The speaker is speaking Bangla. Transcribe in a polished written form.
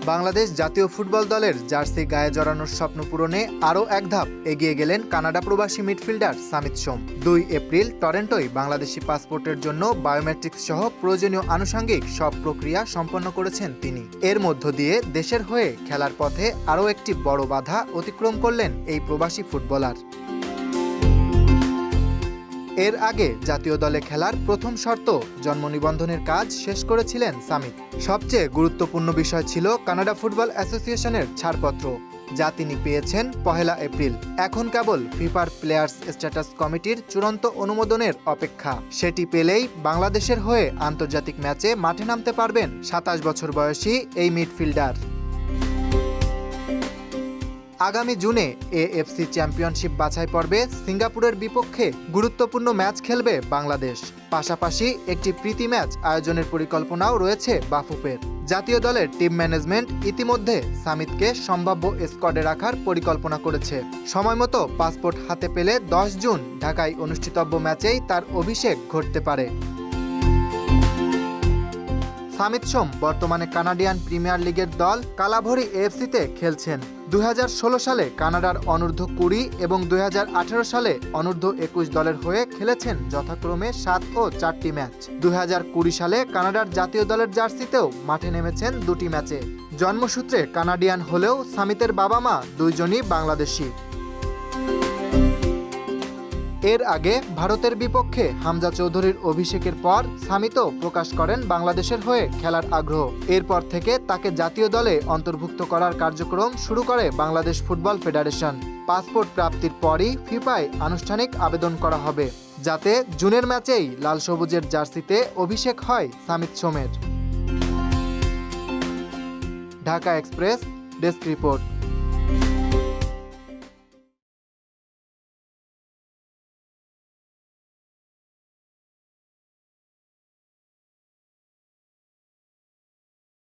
বাংলাদেশ জাতীয় ফুটবল দলের জার্সি গায়ে জড়ানোর স্বপ্ন পূরণে আরও এক ধাপ এগিয়ে গেলেন কানাডা প্রবাসী মিডফিল্ডার সামিত সোম। 2 এপ্রিল টরন্টোয় বাংলাদেশি পাসপোর্টের জন্য বায়োমেট্রিক্স সহ প্রয়োজনীয় আনুষঙ্গিক সব প্রক্রিয়া সম্পন্ন করেছেন তিনি। এর মধ্য দিয়ে দেশের হয়ে খেলার পথে আরও একটি বড় বাধা অতিক্রম করলেন এই প্রবাসী ফুটবলার। এর আগে জাতীয় দলে খেলার প্রথম শর্ত জন্ম নিবন্ধনের কাজ শেষ করেছিলেন সামিত। সবচেয়ে গুরুত্বপূর্ণ বিষয় ছিল কানাডা ফুটবল অ্যাসোসিয়েশনের ছাড়পত্র, যা তিনি পেয়েছেন 1 এপ্রিল। এখন কেবল ফিফার প্লেয়ার্স স্ট্যাটাস কমিটির চূড়ান্ত অনুমোদনের অপেক্ষা। সেটি পেলেই বাংলাদেশের হয়ে আন্তর্জাতিক ম্যাচে মাঠে নামতে পারবেন 27 বছর বয়সী এই মিডফিল্ডার। আগামী জুনে এএফসি চ্যাম্পিয়নশিপ বাছাই পর্বে সিঙ্গাপুরের বিপক্ষে গুরুত্বপূর্ণ ম্যাচ খেলবে বাংলাদেশ। পাশাপাশি একটি প্রীতি ম্যাচ আয়োজনের পরিকল্পনাও রয়েছে বাফুফের। জাতীয় দলের টিম ম্যানেজমেন্ট ইতিমধ্যে সামিতকে সম্ভাব্য স্কোয়াডে রাখার পরিকল্পনা করেছে। সময়মতো পাসপোর্ট হাতে পেলে 10 জুন ঢাকায় অনুষ্ঠিতব্য ম্যাচেই তার অভিষেক ঘটতে পারে। সামিত সোম বর্তমানে কানাডিয়ান প্রিমিয়ার লিগের দল কালাভরি এএফসিতে খেলছেন। 2016 সালে কানাডার অনূর্ধ্ব 20 এবং 2018 সালে অনূর্ধ্ব 21 দলের হয়ে খেলেছেন যথাক্রমে 7 ও 4টি ম্যাচ। 2020 সালে কানাডার জাতীয় দলের জার্সিতেও মাঠে নেমেছেন 2টি ম্যাচে। জন্মসূত্রে কানাডিয়ান হলেও সামিতের বাবা মা দুইজনই বাংলাদেশি। এর আগে ভারতের বিপক্ষে হামজা চৌধুরীর অভিষেকের পর সামিতও প্রকাশ করেন বাংলাদেশের হয়ে খেলার আগ্রহ। এরপর থেকে তাকে জাতীয় দলে অন্তর্ভুক্ত করার কার্যক্রম শুরু করে বাংলাদেশ ফুটবল ফেডারেশন। পাসপোর্ট প্রাপ্তির পরই ফিফায় আনুষ্ঠানিক আবেদন করা হবে, যাতে জুনের ম্যাচেই লাল সবুজের জার্সিতে অভিষেক হয় সামিত সোমের। Dhaka express desk report.